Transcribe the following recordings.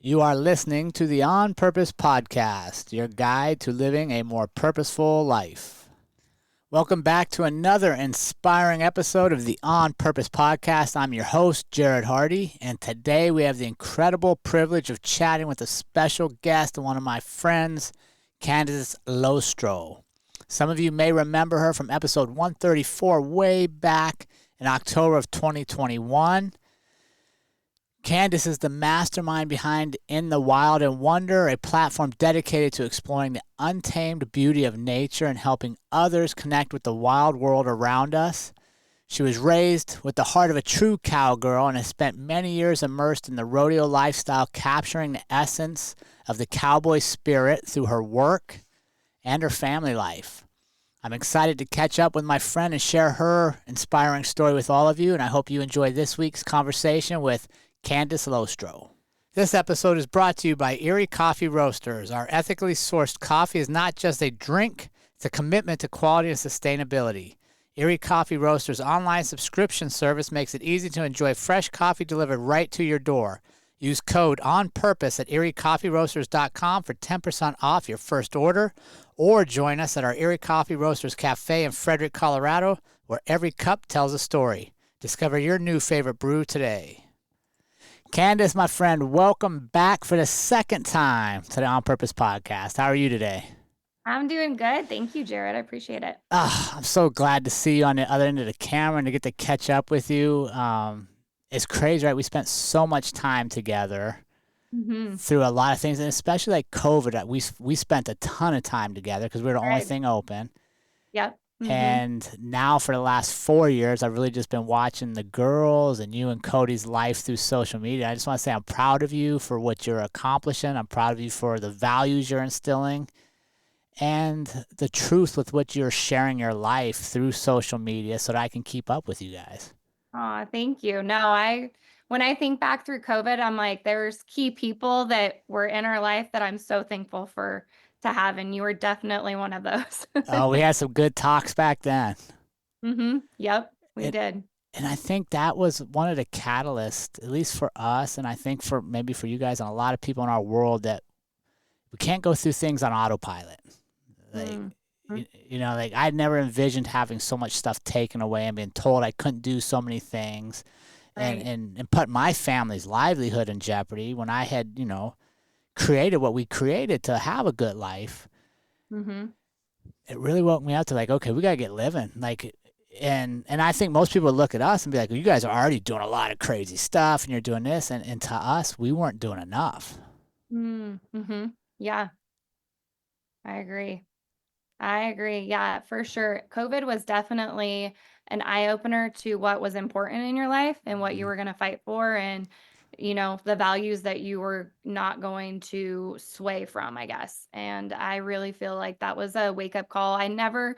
You are listening to the On Purpose Podcast, your guide to living a more purposeful life. Welcome back to another inspiring episode of the On Purpose Podcast. I'm your host, Jerrod Hardy, and today we have the incredible privilege of chatting with a special guest and one of my friends, Candace Lostroh. Some of you may remember her from episode 134 way back in October of 2021. Candace is the mastermind behind In the Wild and Wonder, a platform dedicated to exploring the untamed beauty of nature and helping others connect with the wild world around us. She was raised with the heart of a true cowgirl and has spent many years immersed in the rodeo lifestyle, capturing the essence of the cowboy spirit through her work and her family life. I'm excited to catch up with my friend and share her inspiring story with all of you, and I hope you enjoy this week's conversation with Candace Lostroh. This episode is brought to you by Erie Coffee Roasters. Our ethically sourced coffee is not just a drink, it's a commitment to quality and sustainability. Erie Coffee Roasters' online subscription service makes it easy to enjoy fresh coffee delivered right to your door. Use code ONPURPOSE at eriecoffeeroasters.com for 10% off your first order, or join us at our Erie Coffee Roasters Cafe in Frederick, Colorado, where every cup tells a story. Discover your new favorite brew today. Candace, my friend, welcome back for the second time to the On Purpose Podcast. How are you today? I'm doing good. Thank you, Jerrod. I appreciate it. I'm so glad to see you on the other end of the camera and to get to catch up with you. It's crazy, right? We spent so much time together Mm-hmm. through a lot of things, and especially like COVID. We spent a ton of time together because we were the only Right. thing open. Yep. Mm-hmm. And now for the last 4 years, I've really just been watching the girls and you and Cody's life through social media. I just want to say I'm proud of you for what you're accomplishing. I'm proud of you for the values you're instilling and the truth with which you're sharing your life through social media so that I can keep up with you guys. Aw, thank you. No, when I think back through COVID, I'm like, there's key people that were in our life that I'm so thankful for to have, and you were definitely one of those. Oh, we had some good talks back then. Mm-hmm. Yep, we It, did. and I think that was one of the catalysts, at least for us, and I think for maybe for you guys and a lot of people in our world, that we can't go through things on autopilot. Like, Mm-hmm. like I'd never envisioned having so much stuff taken away and being told I couldn't do so many things and, Right. and, and put my family's livelihood in jeopardy when I had, created what we created to have a good life. Mm-hmm. It really woke me up to like, okay, we got to get living. Like, and I think most people would look at us and be like, well, you guys are already doing a lot of crazy stuff and you're doing this. And to us, we weren't doing enough. Mm-hmm. Yeah, I agree. I agree. Yeah, for sure. COVID was definitely an eye opener to what was important in your life and what you Mhm. were going to fight for, and, the values that you were not going to sway from, I guess. And I really feel like that was a wake up call. I never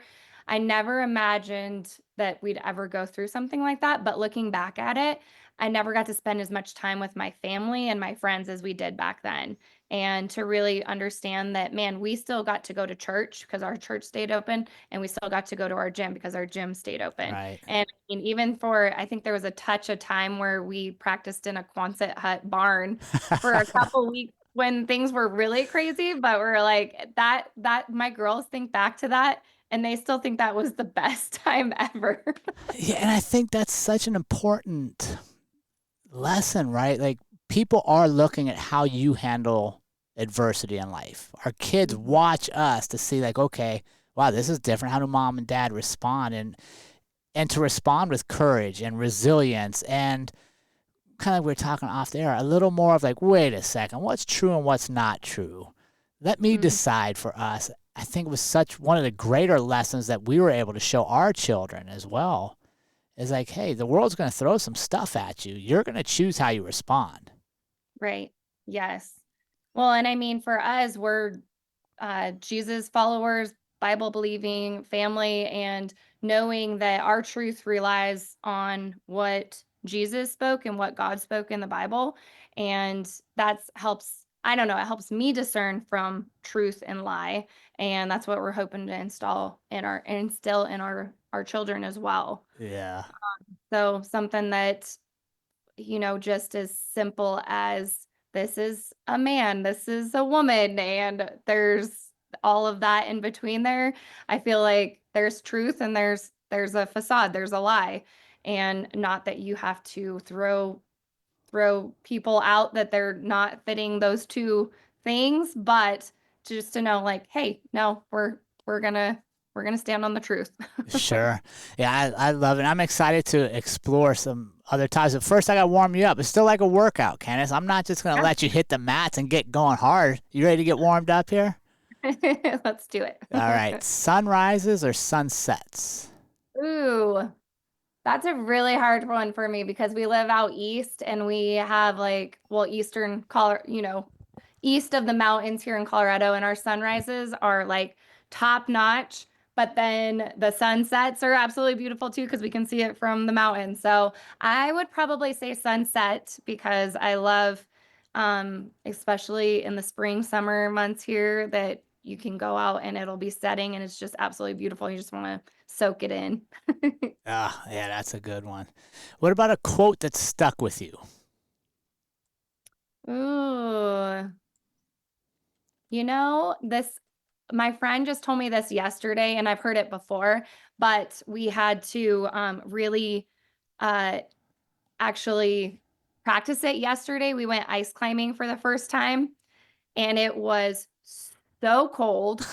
imagined that we'd ever go through something like that. But looking back at it, I never got to spend as much time with my family and my friends as we did back then, and to really understand that, man, we still got to go to church because our church stayed open, and we still got to go to our gym because our gym stayed open. Right. And even for, I think there was a touch of time where we practiced in a Quonset hut barn for a couple weeks when things were really crazy, but we're like, that my girls think back to that and they still think that was the best time ever. Yeah, and I think that's such an important lesson, right? Like people are looking at how you handle adversity in life. Our kids Mhm. watch us to see like, okay, wow, this is different. How do mom and dad respond? And to respond with courage and resilience and kind of like we are talking off the air, a little more of like, wait a second, what's true and what's not true? Let me Mhm. decide for us. I think it was such one of the greater lessons that we were able to show our children as well is like, hey, the world's going to throw some stuff at you. You're going to choose how you respond. Right. Yes. Well, and I mean, for us, we're Jesus followers, Bible believing family, and knowing that our truth relies on what Jesus spoke and what God spoke in the Bible. And that's helps, I don't know, it helps me discern from truth and lie. And that's what we're hoping to instill in our children as well. Yeah. So something that, just as simple as this is a man, this is a woman, and there's all of that in between there. I feel like there's truth and there's a facade, there's a lie. And not that you have to throw people out that they're not fitting those two things, but just to know like, hey, no, we're gonna we're gonna stand on the truth. Sure. Yeah, I love it. I'm excited to explore some other types. But first, I got to warm you up. It's still like a workout, Candace. I'm not just going to Yeah. let you hit the mats and get going hard. You ready to get warmed up here? Let's do it. All right. Sunrises or sunsets? Ooh, that's a really hard one for me because we live out east and we have like, well, eastern Colorado, east of the mountains here in Colorado, and our sunrises are like top notch. But then the sunsets are absolutely beautiful too because we can see it from the mountains. So I would probably say sunset because I love, especially in the spring, summer months here, that you can go out and it'll be setting and it's just absolutely beautiful. You just want to soak it in. Ah, yeah, that's a good one. What about a quote that stuck with you? Ooh, this my friend just told me this yesterday, and I've heard it before, but we had to really uh, actually practice it yesterday. We went ice climbing for the first time, and it was so cold,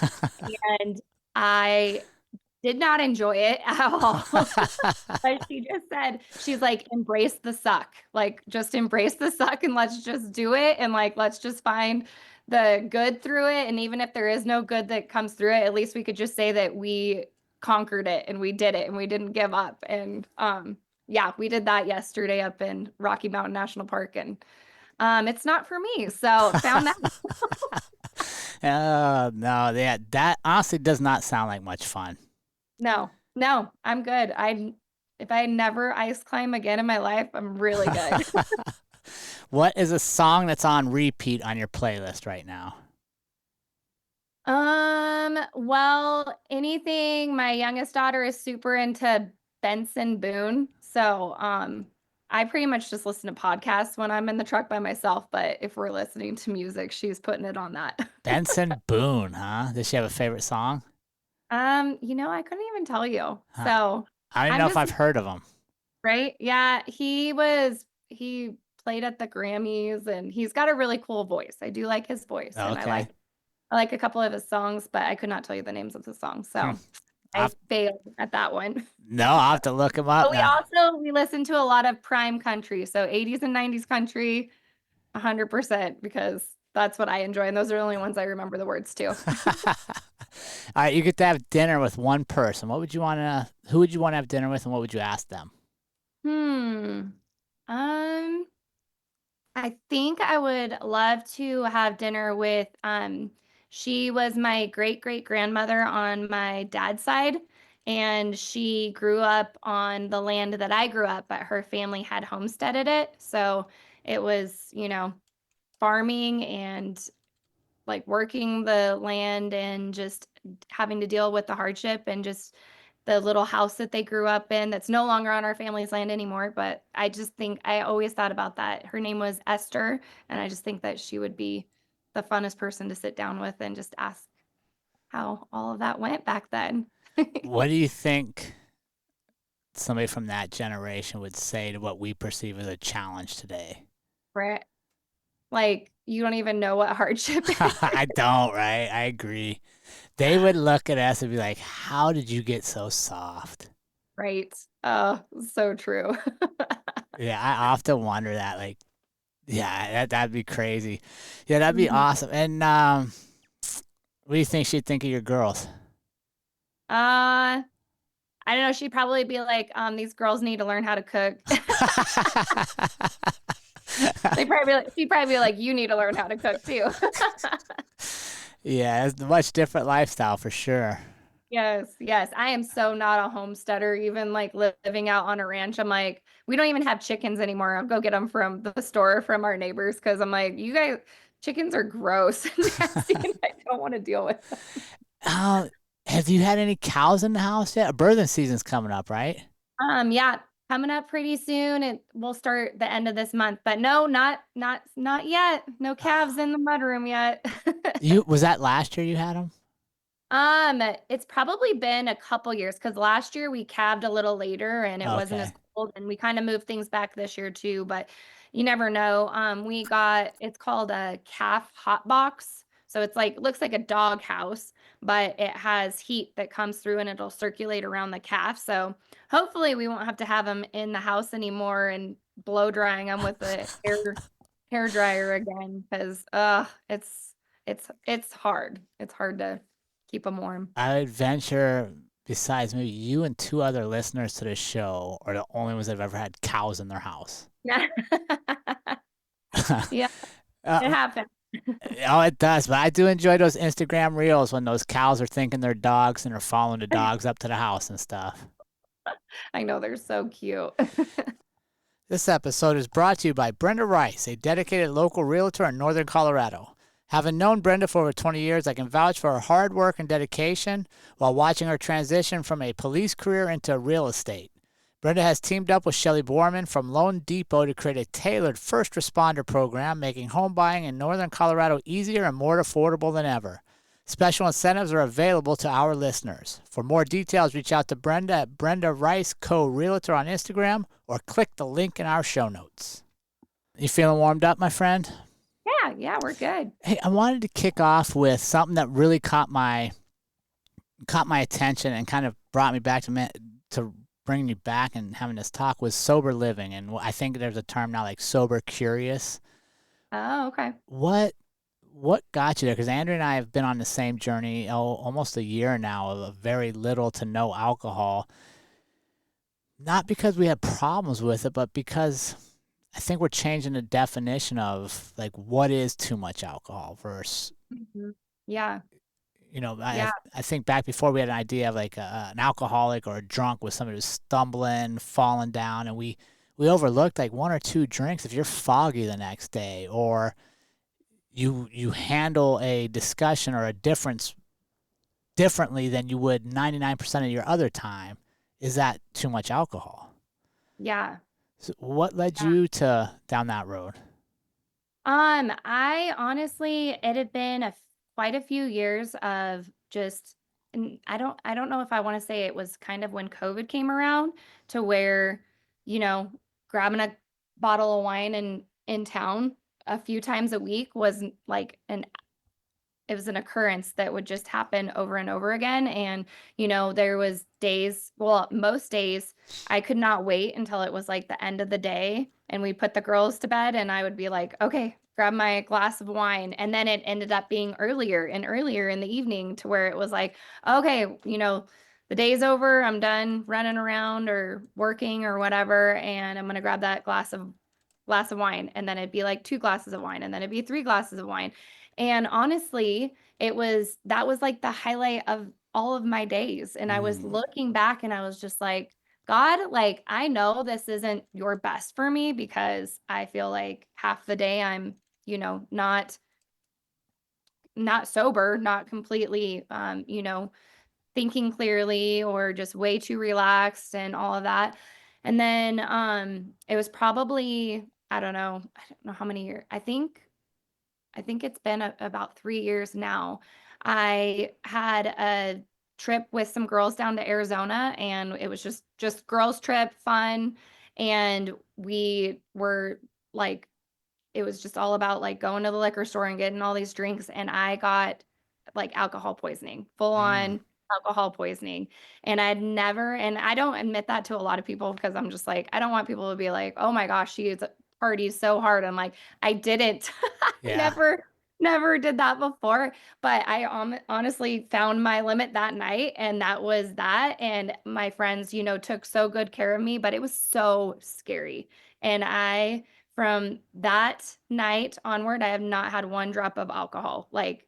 and I did not enjoy it at all. But she just said, she's like, embrace the suck. Like, just embrace the suck and let's just do it. And like, let's just find the good through it. And even if there is no good that comes through it, at least we could just say that we conquered it and we did it and we didn't give up. And yeah, we did that yesterday up in Rocky Mountain National Park. And it's not for me. So found that. Oh, no, that honestly does not sound like much fun. No, no, I'm good. If I never ice climb again in my life, I'm really good. What is a song that's on repeat on your playlist right now? Well, anything, my youngest daughter is super into Benson Boone. So, I pretty much just listen to podcasts when I'm in the truck by myself, but if we're listening to music, she's putting it on that. Benson Boone, huh? Does she have a favorite song? I couldn't even tell you. Huh. So, I don't even I'm know if just I've heard of him. right. Yeah, he played at the Grammys and he's got a really cool voice. I do like his voice and Okay. I like a couple of his songs, but I could not tell you the names of the songs. Hmm. So I failed at that one. No, I'll have to look him up But now. we listen to a lot of prime country. So 80s and 90s country, 100% because that's what I enjoy. And those are the only ones I remember the words to. All right, you get to have dinner with one person. Who would you want to have dinner with and what would you ask them? Hmm. Um, I think I would love to have dinner with she was my great great grandmother on my dad's side and she grew up on the land that I grew up, but her family had homesteaded it. So it was, farming and like working the land and just having to deal with the hardship and just the little house that they grew up in that's no longer on our family's land anymore. But I just think I always thought about that. Her name was Esther, and I just think that she would be the funnest person to sit down with and just ask how all of that went back then. What do you think somebody from that generation would say to what we perceive as a challenge today? Right? Like you don't even know what hardship is. I don't, right? I agree. They would look at us and be like, "How did you get so soft?" Right. Oh, so true. Yeah, I often wonder that. Like, yeah, that'd be crazy. Yeah, that'd be Mhm. awesome. And what do you think she'd think of your girls? I don't know. She'd probably be like, these girls need to learn how to cook. She'd probably be like, you need to learn how to cook too. Yeah, it's a much different lifestyle for sure. Yes, yes. I am so not a homesteader, even like living out on a ranch. I'm like, we don't even have chickens anymore. I'll go get them from the store from our neighbors because I'm like, you guys, chickens are gross and nasty, and I don't want to deal with them. Oh, have you had any cows in the house yet? Birthing season's coming up, right? Yeah. coming up pretty soon, and we'll start the end of this month. But no, not yet. No calves in the mudroom yet. Was that last year you had them? It's probably been a couple years because last year we calved a little later and it wasn't as Okay. cold, and we kind of moved things back this year too, but you never know. It's called a calf hot box. So it's like looks like a dog house, but it has heat that comes through and it'll circulate around the calf. So hopefully we won't have to have them in the house anymore and blow drying them with the hair dryer again because it's hard. It's hard to keep them warm. I would venture, besides maybe you and two other listeners to this show, are the only ones that have ever had cows in their house. Yeah. Yeah, it uh, happened. oh, it does. But I do enjoy those Instagram reels when those cows are thinking they're dogs and are following the dogs up to the house and stuff. I know they're so cute. This episode is brought to you by Brenda Rice, a dedicated local realtor in Northern Colorado. Having known Brenda for over 20 years, I can vouch for her hard work and dedication while watching her transition from a police career into real estate. Brenda has teamed up with Shelley Borman from Loan Depot to create a tailored first responder program, making home buying in Northern Colorado easier and more affordable than ever. Special incentives are available to our listeners. For more details, reach out to Brenda at Brenda Rice Co. Realtor on Instagram or click the link in our show notes. You feeling warmed up, my friend? Yeah, we're good. Hey, I wanted to kick off with something that really caught my attention and kind of brought me back to bringing you back and having this talk was sober living, and I think there's a term now like sober curious. Oh, okay. What got you there? Because Andrew and I have been on the same journey almost a year now of very little to no alcohol. Not because we had problems with it, but because I think we're changing the definition of like what is too much alcohol versus, Mhm. Yeah, I yeah, I think back before we had an idea of like an alcoholic or a drunk was somebody who's stumbling, falling down, and we overlooked like one or two drinks if you're foggy the next day, or you handle a discussion or a difference differently than you would 99% of your other time. Is that too much alcohol? yeah. So what led you to down that road? I honestly, it had been quite a few years of just, and I don't know if I want to say it was kind of when COVID came around to where, you know, grabbing a bottle of wine in town a few times a week was like it was an occurrence that would just happen over and over again. And, there was days, well, most days I could not wait until it was like the end of the day and we put the girls to bed and I would be like, okay, grab my glass of wine. And then it ended up being earlier and earlier in the evening to where it was like, okay, the day's over, I'm done running around or working or whatever, and I'm going to grab that glass of wine. And then it'd be like 2 glasses of wine, and then it'd be 3 glasses of wine. And honestly, that was like the highlight of all of my days. And I was Mm, looking back and I was just like, God, like, I know this isn't your best for me because I feel like half the day I'm, not sober, not completely, thinking clearly or just way too relaxed and all of that. And then it was probably, I don't know how many years. I think it's been about 3 years now. I had a trip with some girls down to Arizona, and it was just girls trip, fun, and we were like it was just all about like going to the liquor store and getting all these drinks, and I got like alcohol poisoning, full mm, on alcohol poisoning. And I don't admit that to a lot of people because I'm just like, I don't want people to be like, oh my gosh, she parties so hard. I'm like, I didn't. I yeah. never did that before. But I honestly found my limit that night, and that was that. And my friends, took so good care of me, but it was so scary. And from that night onward, I have not had one drop of alcohol. Like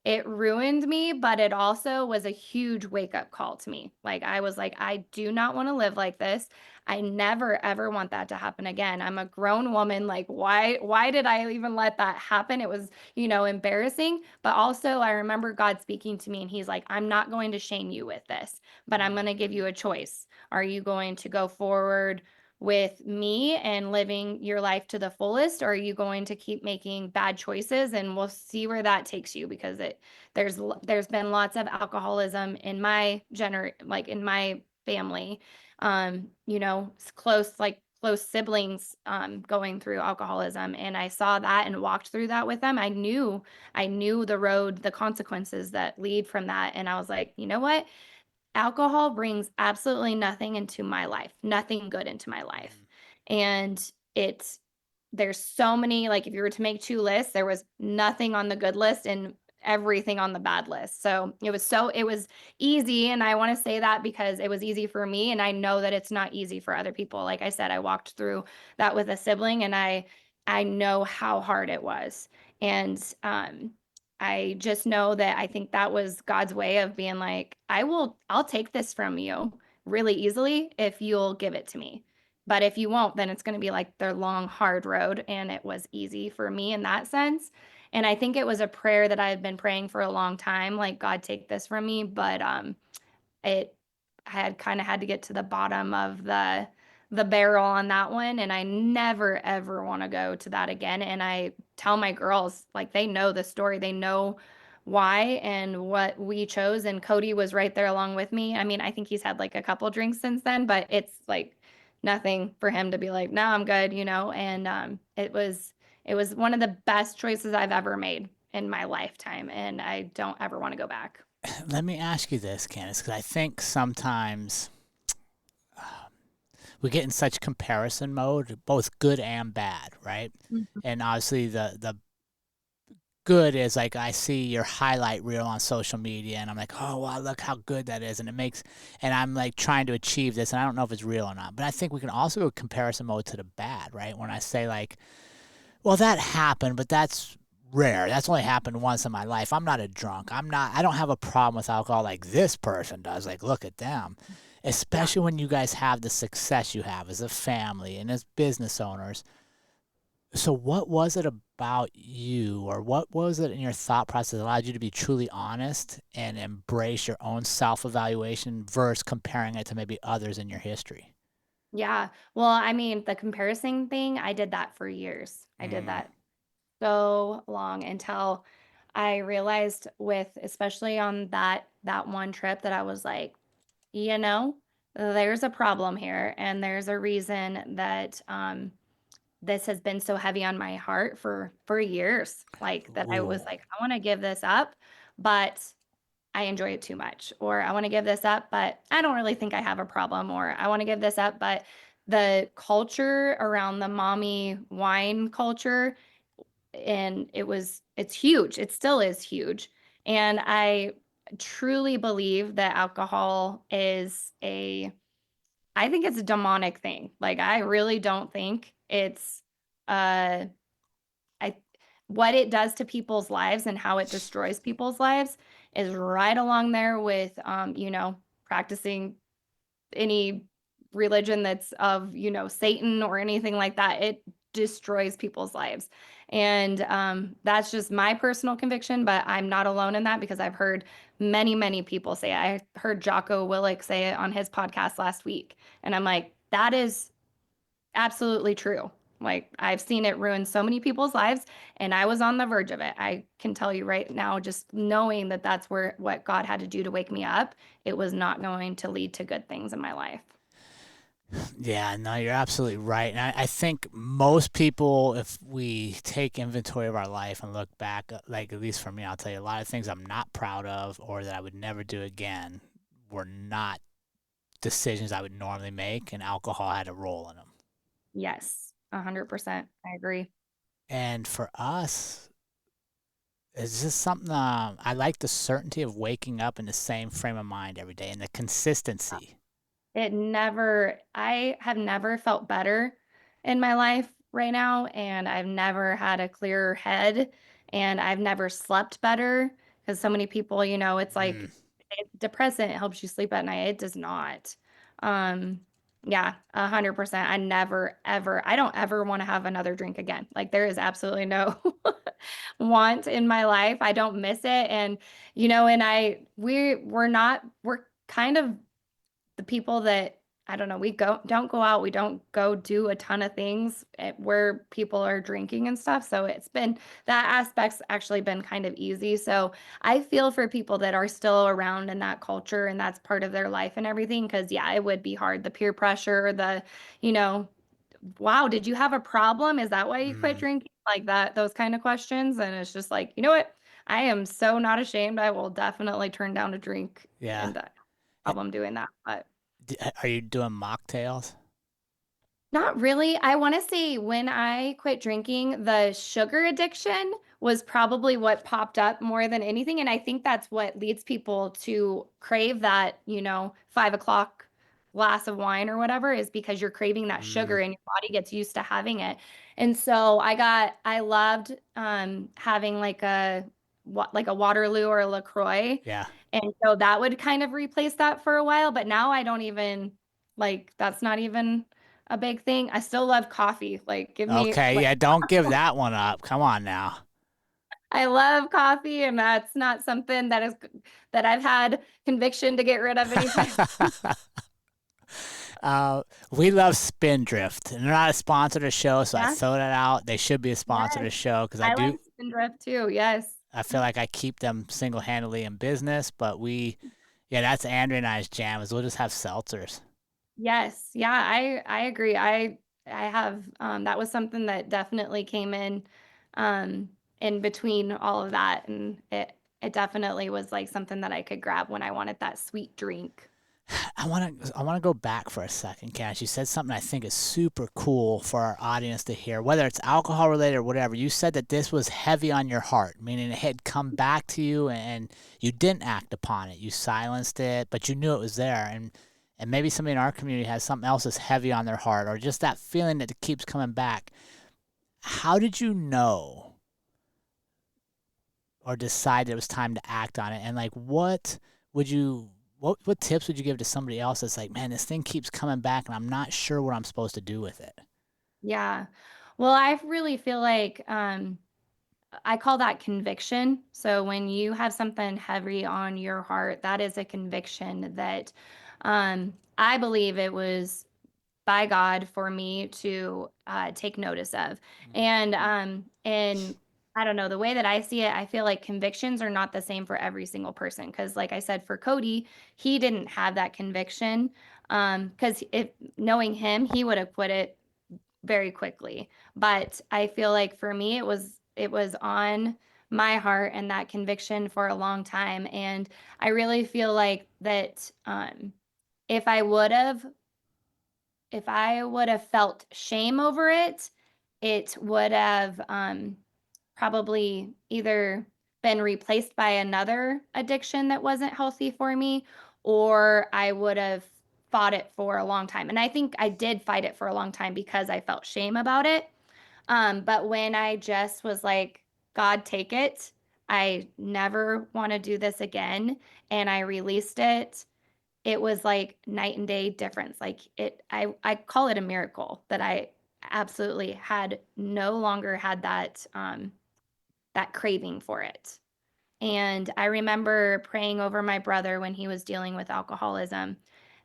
it ruined me, but it also was a huge wake up call to me. Like I was like, I do not want to live like this. I never ever want that to happen again. I'm a grown woman. Like why did I even let that happen? It was, embarrassing, but also I remember God speaking to me and he's like, I'm not going to shame you with this, but I'm going to give you a choice. Are you going to go forward with me and living your life to the fullest, or are you going to keep making bad choices? And we'll see where that takes you, because there's been lots of alcoholism in my like in my family. Close siblings going through alcoholism, and I saw that and walked through that with them. I knew the road, the consequences that lead from that, and I was like, you know what, alcohol brings absolutely nothing into my life, nothing good into my life. And it's there's so many, like if you were to make two lists, there was nothing on the good list and everything on the bad list. So it was easy. And I want to say that because it was easy for me. And I know that it's not easy for other people. Like I said, I walked through that with a sibling, and I know how hard it was. And I just know that I think that was God's way of being like, I'll take this from you really easily if you'll give it to me. But if you won't, then it's going to be like the long, hard road. And it was easy for me in that sense. And I think it was a prayer that I had been praying for a long time, like, God, take this from me. But it had kind of had to get to the bottom of the barrel on that one, and I never ever want to go to that again. And I tell my girls, like, they know the story, they know why and what we chose, and Cody was right there along with me. I mean, I think he's had like a couple drinks since then, but it's like nothing for him to be like, no, I'm good, and it was one of the best choices I've ever made in my lifetime, and I don't ever want to go back. Let me ask you this, Candace, because I think sometimes we get in such comparison mode, both good and bad, right? Mhm. And obviously, the good is like I see your highlight reel on social media, and I'm like, oh wow, look how good that is, and it makes, and I'm like trying to achieve this, and I don't know if it's real or not. But I think we can also go comparison mode to the bad, right? When I say like, well, that happened, but that's rare. That's only happened once in my life. I'm not a drunk. I don't have a problem with alcohol like this person does. Like, look at them. Yeah. Especially when you guys have the success you have as a family and as business owners. So, what was it about you, or what was it in your thought process that allowed you to be truly honest and embrace your own self evaluation versus comparing it to maybe others in your history? Yeah. Well, I mean, the comparison thing, I did that for years. I did Mm, that so long until I realized, with especially on that one trip, that I was like, you know, there's a problem here, and there's a reason that this has been so heavy on my heart for years. Like, that I was ooh. like, I want to give this up, but I enjoy it too much. Or I want to give this up, but I don't really think I have a problem. Or I want to give this up, but the culture around the mommy wine culture, and it's huge. It still is huge. And I truly believe that alcohol is I think it's a demonic thing. Like, I really don't think it's uh I what it does to people's lives and how it destroys people's lives is right along there with practicing any religion that's of, Satan or anything like that. It destroys people's lives. And that's just my personal conviction, but I'm not alone in that, because I've heard many, many people say it. I heard Jocko Willick say it on his podcast last week. And I'm like, that is absolutely true. Like, I've seen it ruin so many people's lives, and I was on the verge of it. I can tell you right now, just knowing that that's what God had to do to wake me up, it was not going to lead to good things in my life. Yeah, no, you're absolutely right. And I think most people, if we take inventory of our life and look back, like at least for me, I'll tell you a lot of things I'm not proud of or that I would never do again were not decisions I would normally make, and alcohol had a role in them. Yes, 100%. I agree. And for us, it's just something I like the certainty of waking up in the same frame of mind every day and the consistency. I have never felt better in my life right now, and I've never had a clearer head, and I've never slept better, because so many people, it's Mm, like it's depressant, it helps you sleep at night. It does not. Um, yeah, 100%. I don't ever want to have another drink again. Like there is absolutely no want in my life. I don't miss it. And, and we're kind of the people that I don't know, we don't go out, we don't go do a ton of things where people are drinking and stuff. So that aspect's actually been kind of easy. So I feel for people that are still around in that culture and that's part of their life and everything. Cause yeah, it would be hard. The peer pressure, you know, wow, did you have a problem? Is that why you quit mm, drinking? Like that, those kind of questions. And it's just like, you know what? I am so not ashamed. I will definitely turn down a drink yeah. and problem doing that. But Are you doing mocktails? not really. I want to say when I quit drinking, the sugar addiction was probably what popped up more than anything. And I think that's what leads people to crave that, 5 o'clock glass of wine or whatever, is because you're craving that Mm, sugar and your body gets used to having it. And so I loved having like a Waterloo or a LaCroix. yeah. And so that would kind of replace that for a while. But now I don't even that's not even a big thing. I still love coffee. Like, give me Okay, like yeah, don't give that one up. Come on now. I love coffee, and that's not something that I've had conviction to get rid of anytime. uh, we love Spindrift, and they're not a sponsor of the show, so I Yeah, throw that out. They should be a sponsor of yes, the show because I like Spindrift too. Yes, I feel like I keep them single handedly in business, but yeah, that's Andrea and I's jam is we'll just have seltzers. yes, yeah. I agree. I have that was something that definitely came in between all of that, and it definitely was like something that I could grab when I wanted that sweet drink. I want to go back for a second, Cash. You said something I think is super cool for our audience to hear, whether it's alcohol related or whatever. You said that this was heavy on your heart, meaning it had come back to you and you didn't act upon it. You silenced it, but you knew it was there. And maybe somebody in our community has something else that's heavy on their heart, or just that feeling that it keeps coming back. How did you know or decide it was time to act on it? And like, would you what tips would you give to somebody else that's like, man, this thing keeps coming back and I'm not sure what I'm supposed to do with it? Yeah. Well, I really feel like I call that conviction. So when you have something heavy on your heart, that is a conviction that I believe it was by God for me to take notice of. And I don't know, the way that I see it, I feel like convictions are not the same for every single person. Because, like I said, for Cody, he didn't have that conviction. Because if knowing him, he would have quit it very quickly. But I feel like for me, it was on my heart and that conviction for a long time. And I really feel like that if I would have if I would have felt shame over it, it would have probably either been replaced by another addiction that wasn't healthy for me, or I would have fought it for a long time. And I think I did fight it for a long time because I felt shame about it. But when I just was like, God, take it, I never want to do this again, and I released it was like night and day difference. Like I call it a miracle that I absolutely had no longer had that craving for it. And I remember praying over my brother when he was dealing with alcoholism.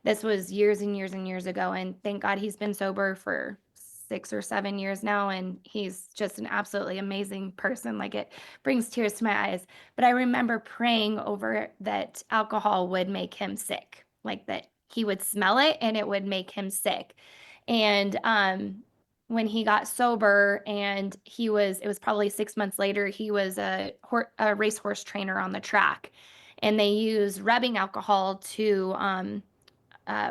This was years and years and years ago. And thank God he's been sober for 6 or 7 years now. And he's just an absolutely amazing person. Like it brings tears to my eyes. But I remember praying over that alcohol would make him sick, like that he would smell it and it would make him sick. And when he got sober and it was probably 6 months later, he was a racehorse trainer on the track, and they use rubbing alcohol to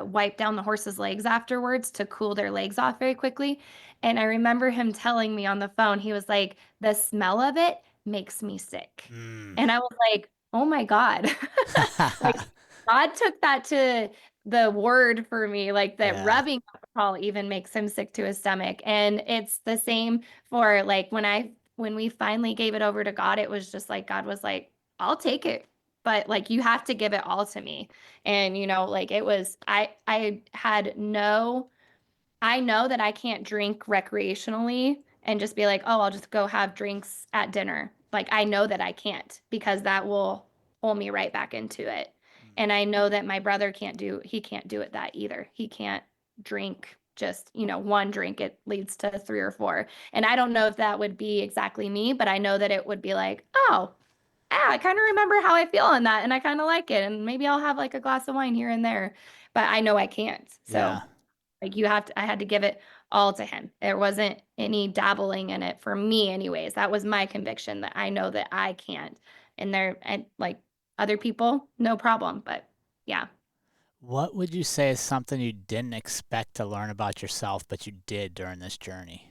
wipe down the horse's legs afterwards to cool their legs off very quickly. And I remember him telling me on the phone, he was like, the smell of it makes me sick. Mm. And I was like, oh my God. Like God took that to the word for me, like that Yeah. rubbing alcohol even makes him sick to his stomach. And it's the same for like when we finally gave it over to God, it was just like God was like, I'll take it. But like you have to give it all to me. And like it was I had no I know that I can't drink recreationally and just be like, "Oh, I'll just go have drinks at dinner." Like I know that I can't because that will pull me right back into it. And I know that my brother he can't do it that either. He can't drink just, one drink, it leads to three or four. And I don't know if that would be exactly me, but I know that it would be like, "Oh, yeah, I kind of remember how I feel in that and I kind of like it. And maybe I'll have like a glass of wine here and there." But I know I can't. So Yeah. like I had to give it all to him. There wasn't any dabbling in it for me anyways. That was my conviction that I know that I can't. And like other people, no problem. But yeah. What would you say is something you didn't expect to learn about yourself, but you did during this journey?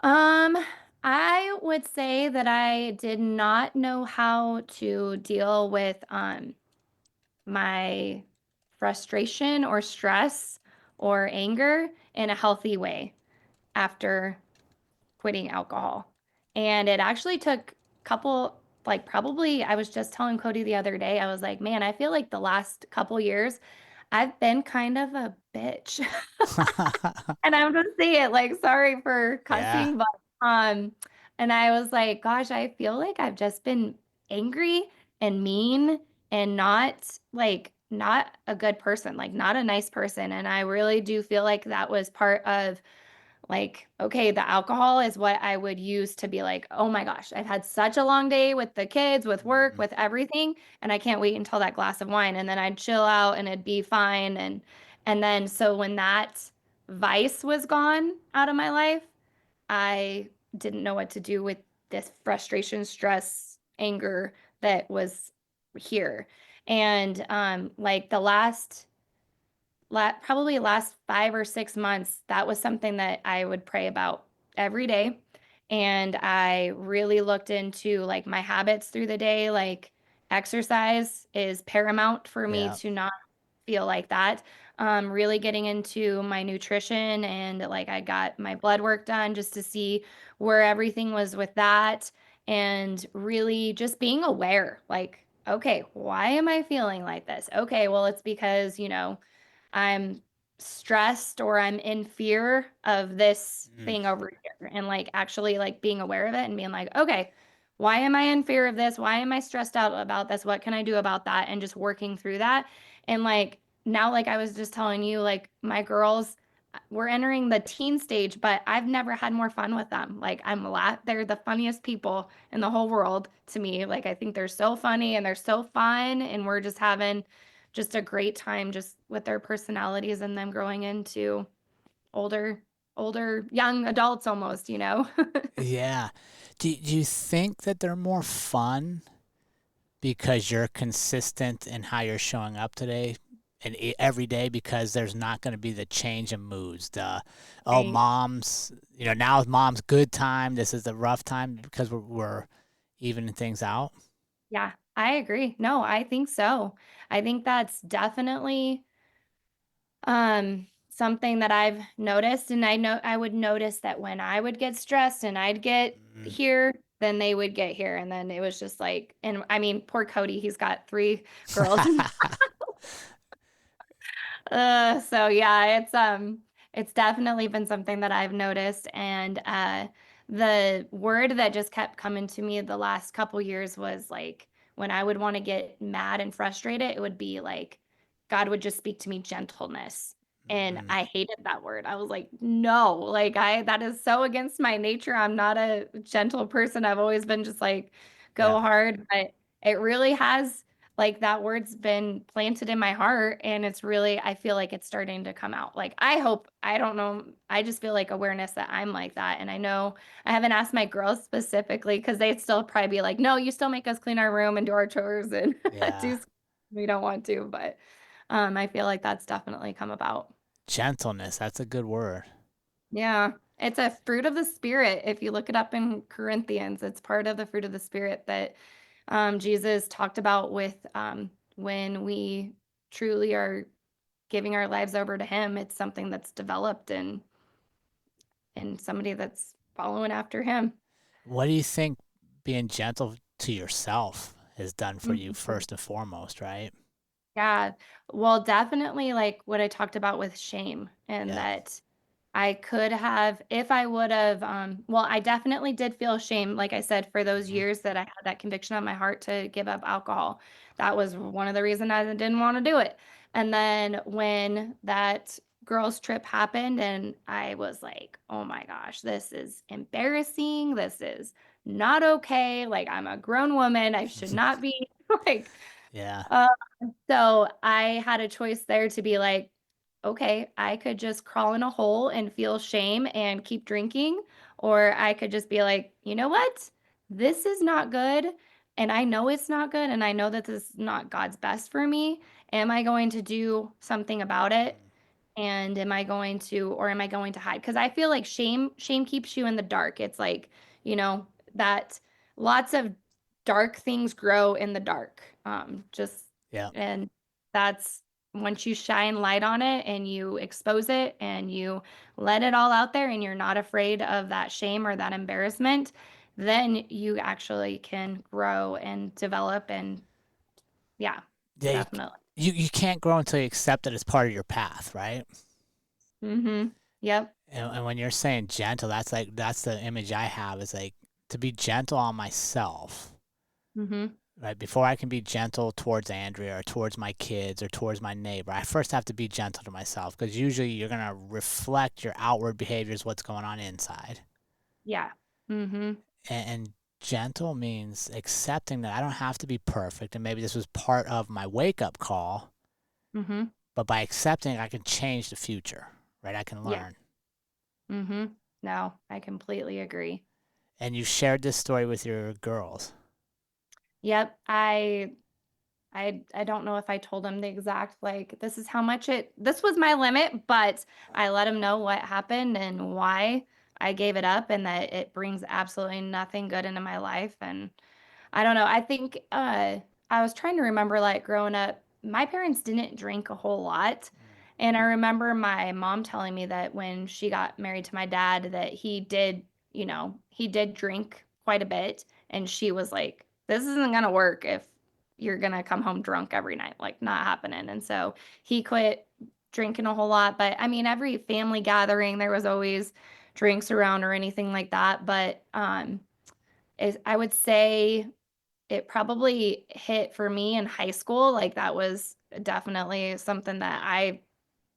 Um, I would say that I did not know how to deal with my frustration or stress or anger in a healthy way after quitting alcohol. And it actually took a couple, like probably, I was just telling Cody the other day, I was like, man, I feel like the last couple years, I've been kind of a bitch. And I'm just saying, like, sorry for Yeah. cussing, but um, and I was like, gosh, I feel like I've just been angry and mean and not a good person, like not a nice person. And I really do feel like that was part of like, okay, the alcohol is what I would use to be like, oh my gosh, I've had such a long day with the kids, with work, Mhm. with everything, and I can't wait until that glass of wine. And then I'd chill out and it'd be fine. And then so when that vice was gone out of my life, I didn't know what to do with this frustration, stress, anger that was here. And like the probably last 5 or 6 months, that was something that I would pray about every day. And I really looked into like my habits through the day. Like exercise is paramount for me Yeah. to not feel like that. Really getting into my nutrition and like I got my blood work done just to see where everything was with that. And really just being aware, like, okay, why am I feeling like this? Okay, well, it's because, I'm stressed or I'm in fear of this Mm. thing over here and like actually like being aware of it and being like, okay, why am I in fear of this? Why am I stressed out about this? What can I do about that? And just working through that. And like now, like I was just telling you, like my girls, we're entering the teen stage, but I've never had more fun with them. Like they're the funniest people in the whole world to me. Like I think they're so funny and they're so fun and we're just having just a great time just with their personalities and them growing into older young adults almost. Yeah. Do you think that they're more fun because you're consistent in how you're showing up today and every day, because there's not going to be the change in moods, the oh Right. mom's, now is mom's good time, this is the rough time, because we're evening things out. Yeah, I agree. No, I think so. I think that's definitely something that I've noticed, and I know I would notice that when I would get stressed and I'd get Mm. here, then they would get here, and then it was just like, and I mean, poor Cody, he's got three girls. So yeah, it's definitely been something that I've noticed. And the word that just kept coming to me the last couple years was like when I would want to get mad and frustrated, it would be like God would just speak to me gentleness. And Mm. I hated that word. I was like, no, like that is so against my nature. I'm not a gentle person. I've always been just like Yeah. go hard, but it really has like that word's been planted in my heart and it's really I feel like it's starting to come out. Like I hope, I don't know, I just feel like awareness that I'm like that. And I know I haven't asked my girls specifically because they'd still probably be like, no, you still make us clean our room and do our chores and Yeah. do we don't want to, but I feel like that's definitely come about. Gentleness, that's a good word. Yeah. It's a fruit of the spirit. If you look it up in Corinthians, it's part of the fruit of the spirit that Jesus talked about with when we truly are giving our lives over to Him. It's something that's developed and somebody that's following after Him. What do you think being gentle to yourself has done for you Mhm. first and foremost, right? Yeah. Well, definitely like what I talked about with shame and Yeah. that I could have, if I would have, well, I definitely did feel shame, like I said, for those Hmm. years that I had that conviction on my heart to give up alcohol. That was one of the reasons I didn't want to do it. And then when that girls' trip happened, and I was like, oh my gosh, this is embarrassing. This is not okay. Like, I'm a grown woman. I should not be like, Yeah. uh, so I had a choice there to be like, okay, I could just crawl in a hole and feel shame and keep drinking, or I could just be like, you know what? This is not good. And I know it's not good. And I know that this is not God's best for me. Am I going to do something about it? Mm. And am I going to, or am I going to hide? Because I feel like shame keeps you in the dark. It's like, that lots of dark things grow in the dark. Just Yeah. and that's once you shine light on it and you expose it and you let it all out there and you're not afraid of that shame or that embarrassment, then you actually can grow and develop and yeah, Yeah. definitely. You can't grow until you accept it as part of your path, right? Mm-hmm. Yep. And when you're saying gentle, that's the image I have is like to be gentle on myself, Mm-hmm. right? Before I can be gentle towards Andrea or towards my kids or towards my neighbor, I first have to be gentle to myself because usually you're going to reflect your outward behaviors, what's going on inside. Yeah. Mm-hmm. And gentle means accepting that I don't have to be perfect. And maybe this was part of my wake up call, Mm-hmm. but by accepting, I can change the future, right? I can Yeah. learn. Mm-hmm. No, I completely agree. And you shared this story with your girls. Yep. I don't know if I told him the exact like this is how much this was my limit, but I let him know what happened and why I gave it up and that it brings absolutely nothing good into my life. And I don't know. I think I was trying to remember like growing up, my parents didn't drink a whole lot. And I remember my mom telling me that when she got married to my dad that he did drink quite a bit and she was like, this isn't going to work if you're going to come home drunk every night, like not happening. And so he quit drinking a whole lot, but I mean every family gathering there was always drinks around or anything like that, but I would say it probably hit for me in high school. Like that was definitely something that I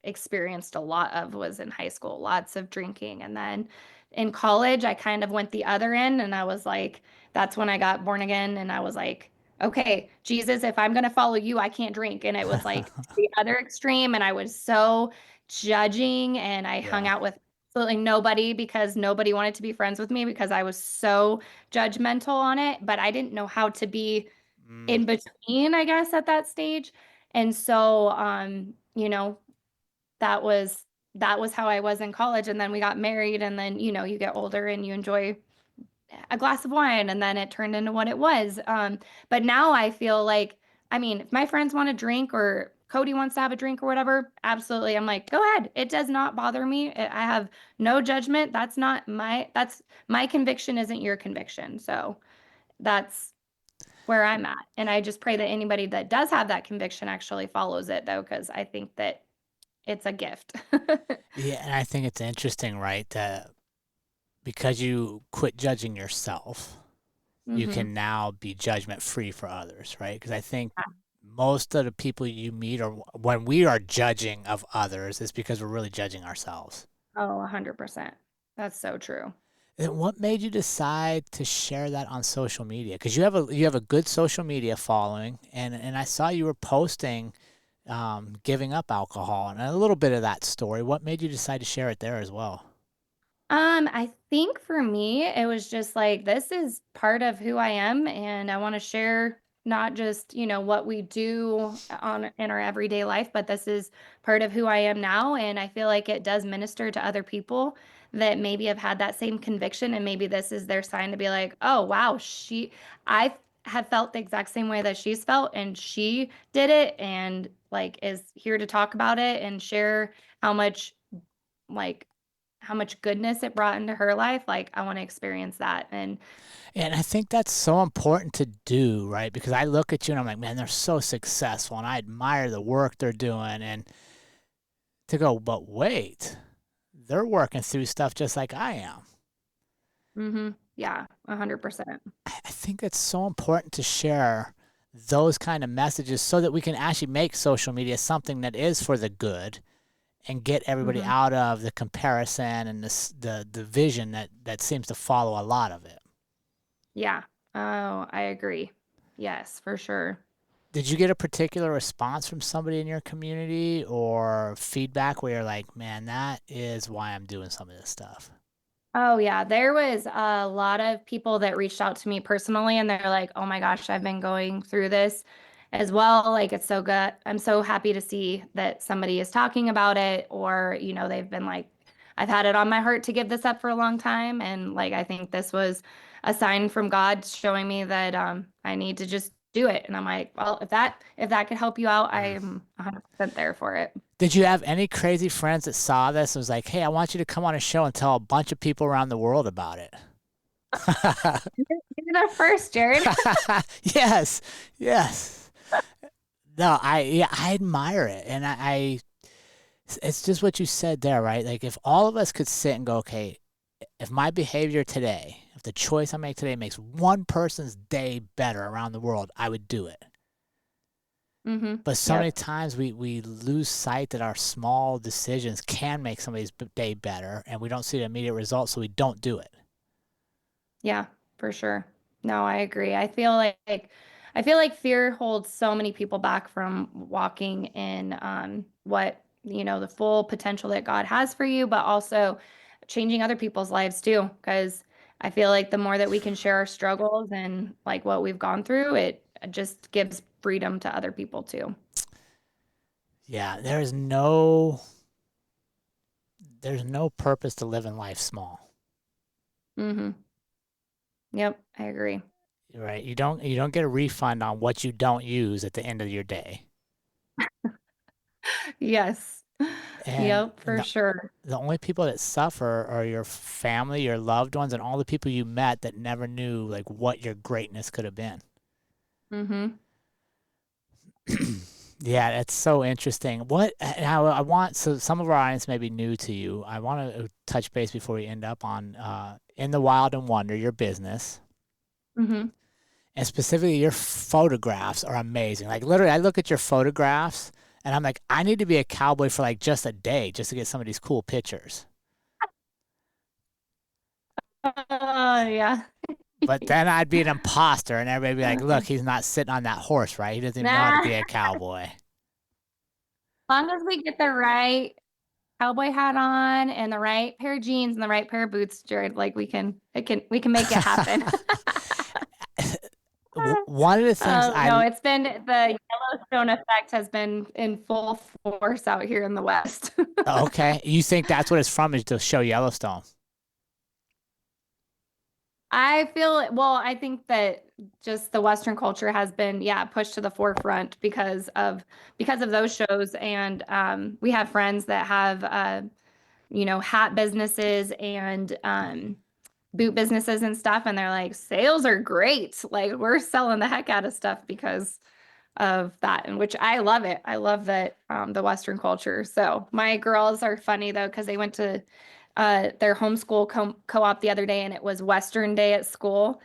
experienced a lot of was in high school, lots of drinking. And then in college, I kind of went the other end and I was like, that's when I got born again. And I was like, okay, Jesus, if I'm going to follow you, I can't drink. And it was like the other extreme. And I was so judging and I hung Yeah. out with absolutely nobody because nobody wanted to be friends with me because I was so judgmental on it. But I didn't know how to be Mm. in between, I guess, at that stage. And so, that was that was how I was in college. And then we got married, and then you get older and you enjoy a glass of wine, and then it turned into what it was. But now I feel like, I mean, if my friends want to drink or Cody wants to have a drink or whatever, absolutely. I'm like, go ahead. It does not bother me. I have no judgment. That's my conviction isn't your conviction. So that's where I'm at. And I just pray that anybody that does have that conviction actually follows it though, because I think that it's a gift. Yeah, and I think it's interesting, right, that because you quit judging yourself, you Hmm. can now be judgment free for others, right? Because I think most of the people you meet or when we are judging of others is because we're really judging ourselves. Oh, 100%. That's so true. And what made you decide to share that on social media? Because you have a good social media following, and I saw you were posting giving up alcohol and a little bit of that story. What made you decide to share it there as well? I think for me, it was just like, this is part of who I am, and I want to share not just, what we do in our everyday life, but this is part of who I am now. And I feel like it does minister to other people that maybe have had that same conviction, and maybe this is their sign to be like, oh, wow, I have felt the exact same way that she's felt, and she did it, and like is here to talk about it and share how much like how much goodness it brought into her life, like I want to experience that. And I think that's so important to do, right? Because I look at you and I'm like, man, they're so successful and I admire the work they're doing. And to go, but wait, they're working through stuff just like I am. Yeah, 100%. I think it's so important to share those kind of messages so that we can actually make social media something that is for the good and get everybody hmm out of the comparison and the vision that seems to follow a lot of it. Yeah. Oh, I agree. Yes, for sure. Did you get a particular response from somebody in your community or feedback where you're like, man, that is why I'm doing some of this stuff? Oh yeah, there was a lot of people that reached out to me personally and they're like, "Oh my gosh, I've been going through this as well. Like it's so good. I'm so happy to see that somebody is talking about it or, they've been like, I've had it on my heart to give this up for a long time and like I think this was a sign from God showing me that I need to just do it." And I'm like, "Well, if that could help you out, I Mm. am 100% there for it." Did you have any crazy friends that saw this and was like, hey, I want you to come on a show and tell a bunch of people around the world about it? You're the first, Jerrod. Yes, yes. No, I admire it, and it's just what you said there, right? Like if all of us could sit and go, okay, if my behavior today, if the choice I make today makes one person's day better around the world, I would do it. But so many Yep. times we lose sight that our small decisions can make somebody's day better, and we don't see the immediate results, so we don't do it. Yeah, for sure. No, I agree. I feel like fear holds so many people back from walking in what, the full potential that God has for you, but also changing other people's lives too. Because I feel like the more that we can share our struggles and like what we've gone through, it just gives freedom to other people too. Yeah, there's no purpose to living life small. Mm-hmm. Yep, I agree. Right? You don't get a refund on what you don't use at the end of your day. Yes. And Yep, for sure. the only people that suffer are your family, your loved ones, and all the people you met that never knew like what your greatness could have been. Mm-hmm. Yeah, it's so interesting. What now? I want so some of our audience may be new to you. I want to touch base before we end up on in the wild and wonder your business, Mm-hmm. and specifically your photographs are amazing. Like literally, I look at your photographs and I'm like, I need to be a cowboy for like just a day just to get some of these cool pictures. Oh, yeah. But then I'd be an imposter, and everybody'd be like, "Look, he's not sitting on that horse, right? He doesn't even know how to Nah, be a cowboy." long as we get the right cowboy hat on and the right pair of jeans and the right pair of boots, Jerrod, like we can make it happen. One of the things No, I it's been the Yellowstone effect has been in full force out here in the West. okay, you think that's what it's from is to show Yellowstone? I think that just the Western culture has been, yeah, pushed to the forefront because of those shows. And we have friends that have hat businesses and boot businesses and stuff, and they're like, sales are great. Like we're selling the heck out of stuff because of that, and which I love it. I love that the Western culture. So my girls are funny though because they went to their homeschool co-op the other day, and it was Western Day at school.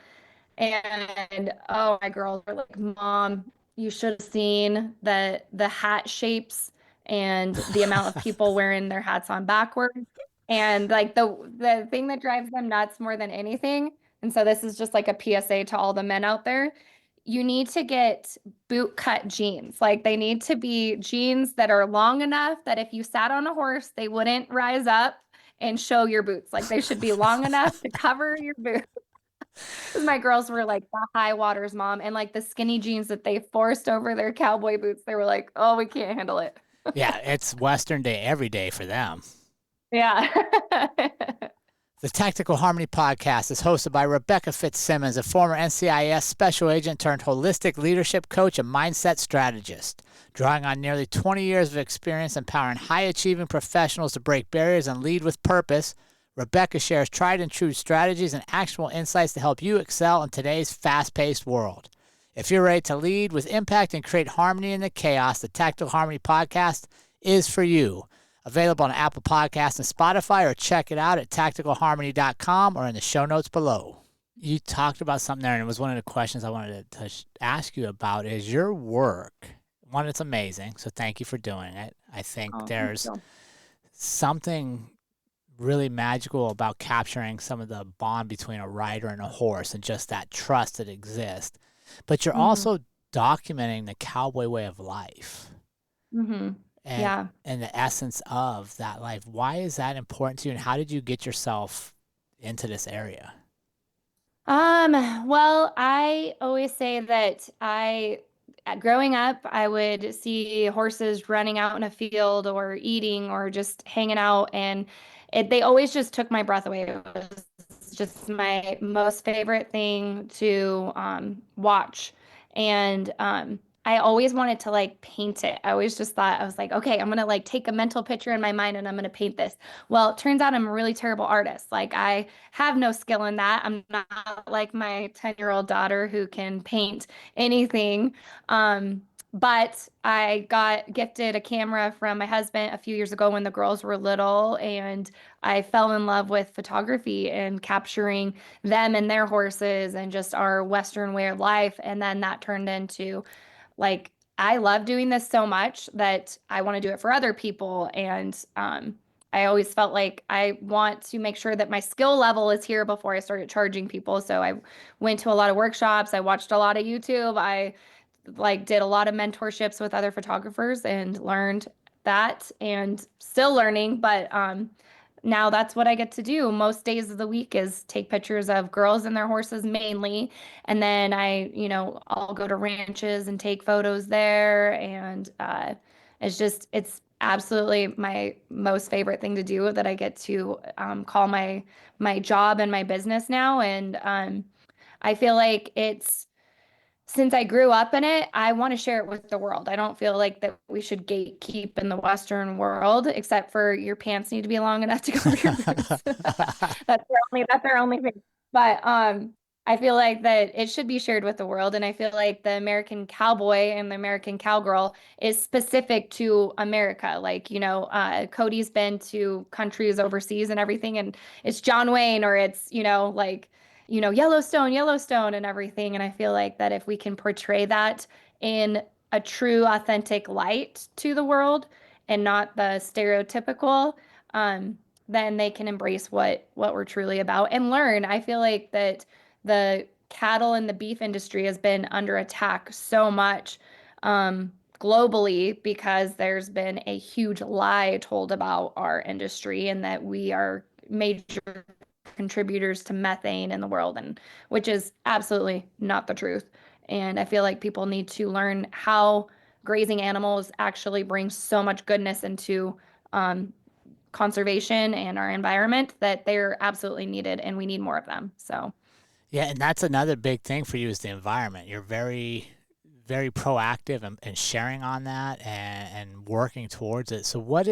And oh, my girls were like, "Mom, you should have seen the hat shapes and the amount of people wearing their hats on backwards." And like the thing that drives them nuts more than anything, and so this is just like a PSA to all the men out there, you need to get boot cut jeans. Like they need to be jeans that are long enough that if you sat on a horse, they wouldn't rise up and show your boots. Like they should be long enough to cover your boots. Because my girls were like the high waters mom and like the skinny jeans that they forced over their cowboy boots. They were like, oh, we can't handle it. Yeah, it's Western Day every day for them. Yeah. The Tactical Harmony podcast is hosted by Rebecca Fitzsimmons, a former NCIS special agent turned holistic leadership coach and mindset strategist. Drawing on nearly 20 years of experience empowering high-achieving professionals to break barriers and lead with purpose, Rebecca shares tried and true strategies and actionable insights to help you excel in today's fast-paced world. If you're ready to lead with impact and create harmony in the chaos, the Tactical Harmony podcast is for you. Available on Apple Podcasts and Spotify, or check it out at tacticalharmony.com or in the show notes below. You talked about something there, and it was one of the questions I wanted to ask you about is your work. One, it's amazing, so thank you for doing it. I think there's something really magical about capturing some of the bond between a rider and a horse and just that trust that exists. But you're also documenting the cowboy way of life. And the essence of that life. Why is that important to you, and how did you get yourself into this area? Well, I always say that growing up, I would see horses running out in a field or eating or just hanging out, and they always just took my breath away. It was just my most favorite thing to watch. And I always wanted to like paint it. I always just thought, I was like, okay, I'm gonna like take a mental picture in my mind and I'm gonna paint this. Well, it turns out I'm a really terrible artist. Like I have no skill in that. I'm not like my 10-year-old daughter who can paint anything. But I got gifted a camera from my husband a few years ago when the girls were little, and I fell in love with photography and capturing them and their horses and just our Western way of life. And then that turned into like, I love doing this so much that I want to do it for other people. And I always felt like I want to make sure that my skill level is here before I started charging people. So I went to a lot of workshops. I watched a lot of YouTube. I like did a lot of mentorships with other photographers and learned that, and still learning. But now that's what I get to do most days of the week is take pictures of girls and their horses mainly. And then I'll go to ranches and take photos there. And it's absolutely my most favorite thing to do that I get to call my job and my business now. And I feel like since I grew up in it, I want to share it with the world. I don't feel like that we should gatekeep in the Western world, except for your pants need to be long enough to cover your boots. That's their only thing. But I feel like that it should be shared with the world, and I feel like the American cowboy and the American cowgirl is specific to America. Like, Cody's been to countries overseas and everything, and it's John Wayne, or it's, Yellowstone and everything. And I feel like that if we can portray that in a true, authentic light to the world and not the stereotypical, then they can embrace what we're truly about and learn. I feel like that the cattle and the beef industry has been under attack so much globally because there's been a huge lie told about our industry and that we are major contributors to methane in the world, and which is absolutely not the truth. And I feel like people need to learn how grazing animals actually bring so much goodness into conservation and our environment that they're absolutely needed, and we need more of them. So yeah, and that's another big thing for you is the environment. You're very, very proactive and sharing on that and working towards it. So what do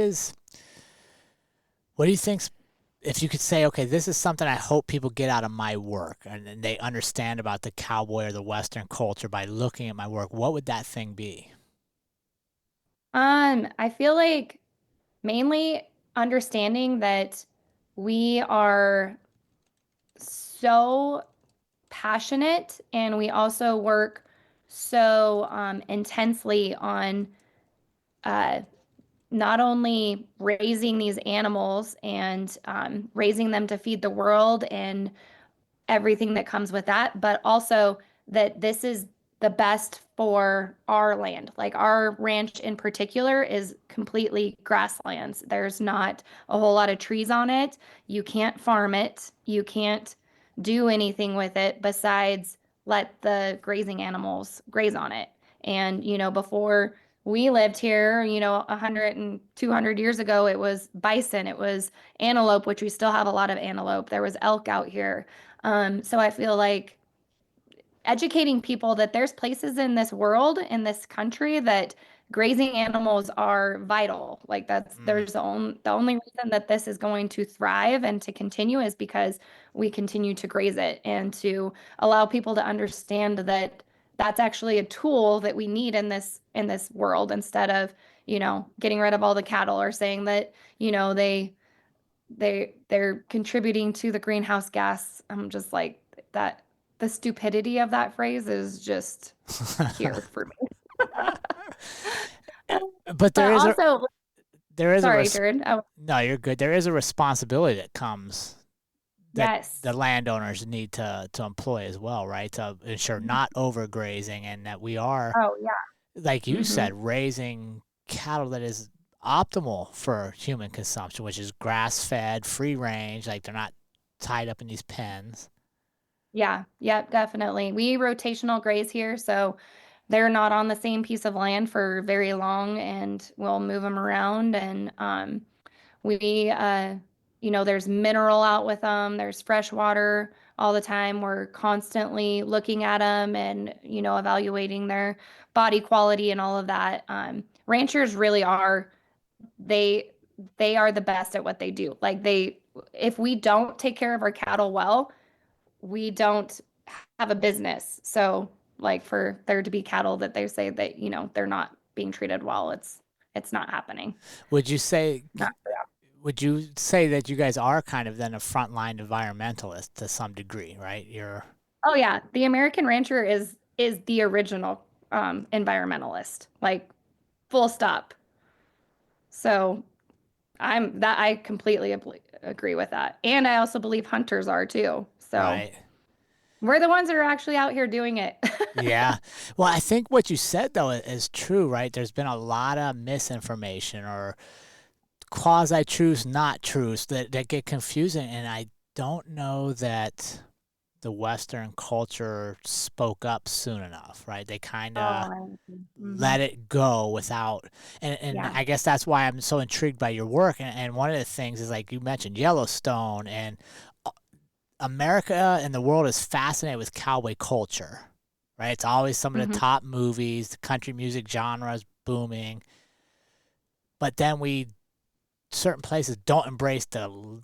you think, if you could say, okay, this is something I hope people get out of my work and they understand about the cowboy or the Western culture by looking at my work, what would that thing be? I feel like mainly understanding that we are so passionate and we also work so intensely on uh, not only raising these animals and raising them to feed the world and everything that comes with that, but also that this is the best for our land. Like our ranch in particular is completely grasslands. There's not a whole lot of trees on it. You can't farm it. You can't do anything with it besides let the grazing animals graze on it. And, before we lived here, 100 and 200 years ago, it was bison, it was antelope, which we still have a lot of antelope. There was elk out here. So I feel like educating people that there's places in this world, in this country, that grazing animals are vital. Like Mm. there's the only reason that this is going to thrive and to continue is because we continue to graze it and to allow people to understand that that's actually a tool that we need in this world instead of, getting rid of all the cattle or saying that, they're contributing to the greenhouse gas. I'm just like that. The stupidity of that phrase is just here for me. But But also, there is a sorry, Jared. Oh, no, you're good. There is a responsibility that comes that the yes. landowners need to employ as well, right? To ensure not overgrazing and that we are, Oh, yeah. like you Hmm. said, raising cattle that is optimal for human consumption, which is grass fed, free range, like they're not tied up in these pens. Yeah. Yep. Definitely. We rotational graze here, so they're not on the same piece of land for very long, and we'll move them around. And we, there's mineral out with them. There's fresh water all the time. We're constantly looking at them and, evaluating their body quality and all of that. Ranchers really are, they, they are the best at what they do. Like if we don't take care of our cattle well, we don't have a business. So like for there to be cattle that they say that, they're not being treated well, it's not happening. Would you say Not would you say that you guys are kind of then a frontline environmentalist to some degree, right? You're Oh yeah, the American rancher is the original environmentalist, like full stop. So I completely agree with that, and I also believe hunters are too. So right. we're the ones that are actually out here doing it. Yeah. Well, I think what you said though is true, right? There's been a lot of misinformation or quasi truths, not truths that get confusing. And I don't know that the Western culture spoke up soon enough, right? They kind of Oh, let it go without, and yeah. I guess that's why I'm so intrigued by your work. And one of the things is like you mentioned Yellowstone and America and the world is fascinated with cowboy culture, right? It's always some of the Hmm. top movies, the country music genre is booming, but then certain places don't embrace the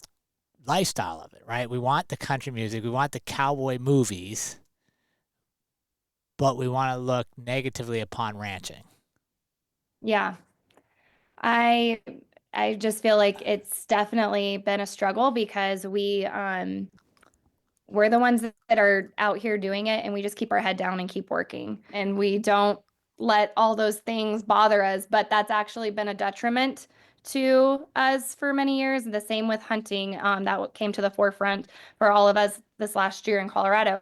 lifestyle of it, right? We want the country music, we want the cowboy movies, but we want to look negatively upon ranching. Yeah. I I just feel like it's definitely been a struggle because we're the ones that are out here doing it and we just keep our head down and keep working and we don't let all those things bother us, but that's actually been a detriment to us for many years. The same with hunting, that came to the forefront for all of us this last year in Colorado.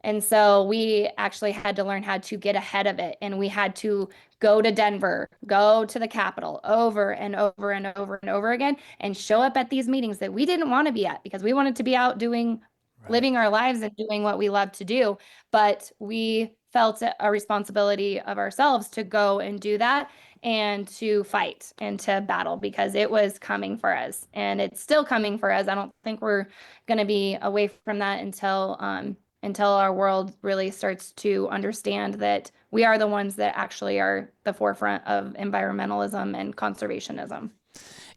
And so we actually had to learn how to get ahead of it. And we had to go to Denver, go to the Capitol over and over and over and over again, and show up at these meetings that we didn't want to be at because we wanted to be out doing Right. living our lives and doing what we love to do. But we felt a responsibility of ourselves to go and do that and to fight and to battle because it was coming for us and it's still coming for us. I don't think we're going to be away from that until our world really starts to understand that we are the ones that actually are the forefront of environmentalism and conservationism.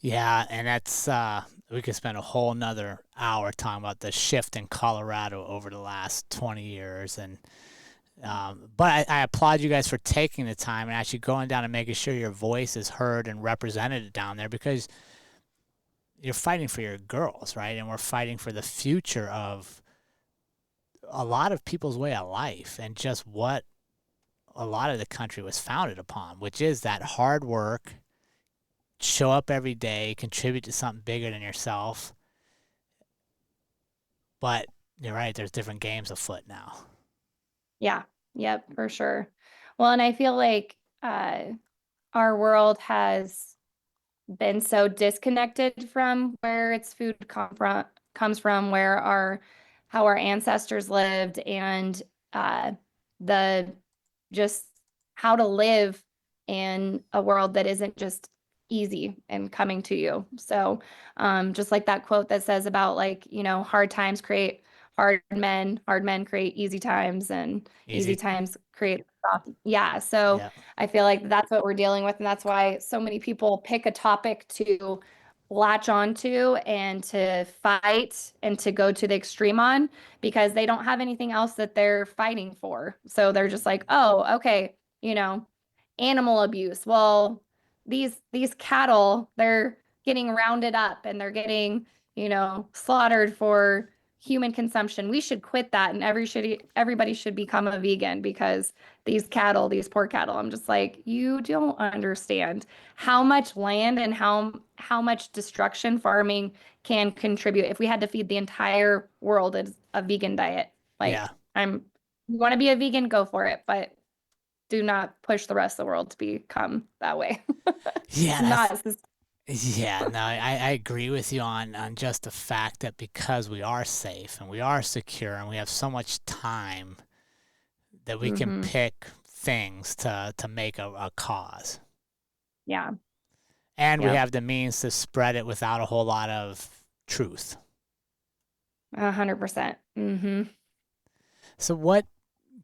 Yeah, and that's we could spend a whole nother hour talking about the shift in Colorado over the last 20 years. And but I applaud you guys for taking the time and actually going down and making sure your voice is heard and represented down there because you're fighting for your girls, right? And we're fighting for the future of a lot of people's way of life and just what a lot of the country was founded upon, which is that hard work, show up every day, contribute to something bigger than yourself. But you're right, there's different games afoot now. Yeah, yep, for sure. Well, and I feel like our world has been so disconnected from where its food comes from, where our how our ancestors lived, and the just how to live in a world that isn't just easy and coming to you. So just like that quote that says about like, hard times create hard men create easy times, and easy Easy. times create soft. Yeah. So Yeah. I feel like that's what we're dealing with. And that's why so many people pick a topic to latch onto and to fight and to go to the extreme on, because they don't have anything else that they're fighting for. So they're just like, oh, okay, animal abuse. Well, these cattle, they're getting rounded up and they're getting, slaughtered for human consumption. We should quit that, and everybody should become a vegan because these cattle, these poor cattle. I'm just like, you don't understand how much land and how much destruction farming can contribute. If we had to feed the entire world as a vegan diet, Yeah. like you want to be a vegan, go for it, but do not push the rest of the world to become that way. Yeah. Not Yeah, no, I agree with you on just the fact that because we are safe and we are secure and we have so much time that we can Mhm. pick things to make a cause. Yeah. And we Yep. have the means to spread it without a whole lot of truth. 100%. Mm-hmm. So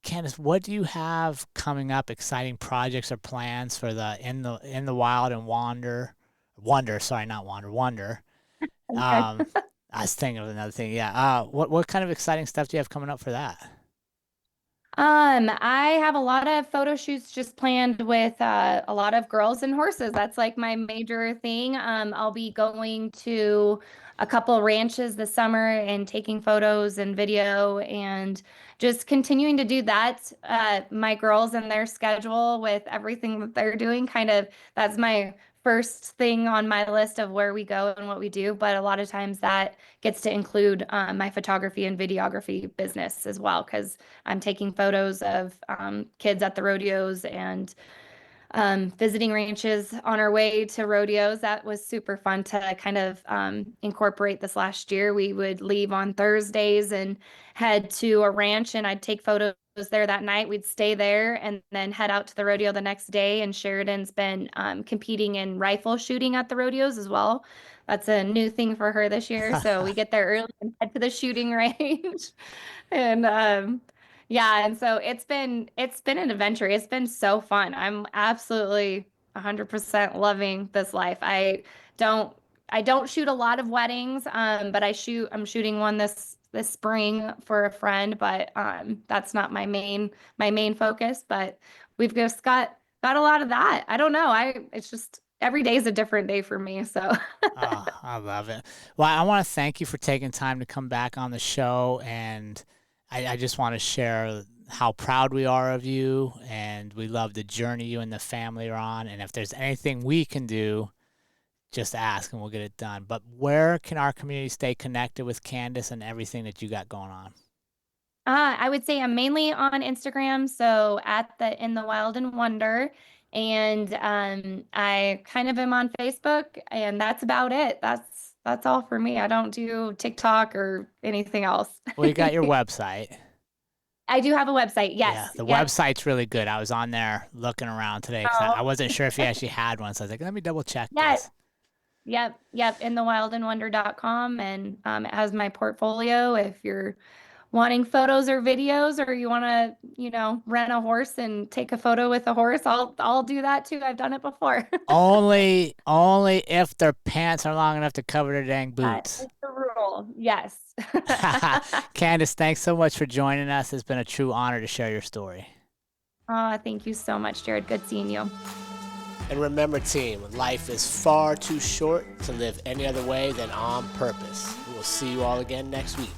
Candace, what do you have coming up? Exciting projects or plans for the in the wild and wonder? Sorry, not wander. Wonder. Okay. I was thinking of another thing. Yeah. What kind of exciting stuff do you have coming up for that? I have a lot of photo shoots just planned with a lot of girls and horses. That's like my major thing. I'll be going to a couple ranches this summer and taking photos and video and just continuing to do that. My girls and their schedule with everything that they're doing, kind of, that's my first thing on my list of where we go and what we do. But a lot of times that gets to include my photography and videography business as well, because I'm taking photos of kids at the rodeos and visiting ranches on our way to rodeos. That was super fun to kind of incorporate this last year. We would leave on Thursdays and head to a ranch, and I'd take photos there that night. We'd stay there and then head out to the rodeo the next day. And Sheridan's been competing in rifle shooting at the rodeos as well. That's a new thing for her this year. So we get there early and head to the shooting range. And yeah, and so it's been an adventure. It's been so fun. I'm absolutely 100% loving this life. Don't I don't shoot a lot of weddings, but I'm shooting one this spring for a friend, but that's not my main focus, but we've just got a lot of that. I don't know. I It's just every day is a different day for me, so Oh, I love it. Well, I want to thank you for taking time to come back on the show. And I just want to share how proud we are of you. And we love the journey you and the family are on. And if there's anything we can do, just ask and we'll get it done. But where can our community stay connected with Candace and everything that you got going on? I would say I'm mainly on Instagram, so at the In the Wild and Wonder, and I kind of am on Facebook, and that's about it. That's all for me. I don't do TikTok or anything else. Well, you got your website. I do have a website. Yeah, Yes. the Yep. website's really good. I was on there looking around today because I Oh, wasn't sure if you actually had one. So I was like, let me double check yes. this. Yep. InTheWildAndWonder.com, and it has my portfolio. If you're wanting photos or videos, or you want to, rent a horse and take a photo with a horse, I'll do that too. I've done it before. Only if their pants are long enough to cover their dang That boots. is the rule. Yes. Candace, thanks so much for joining us. It's been a true honor to share your story. Oh, thank you so much, Jerrod. Good seeing you. And remember, team, life is far too short to live any other way than on purpose. We will see you all again next week.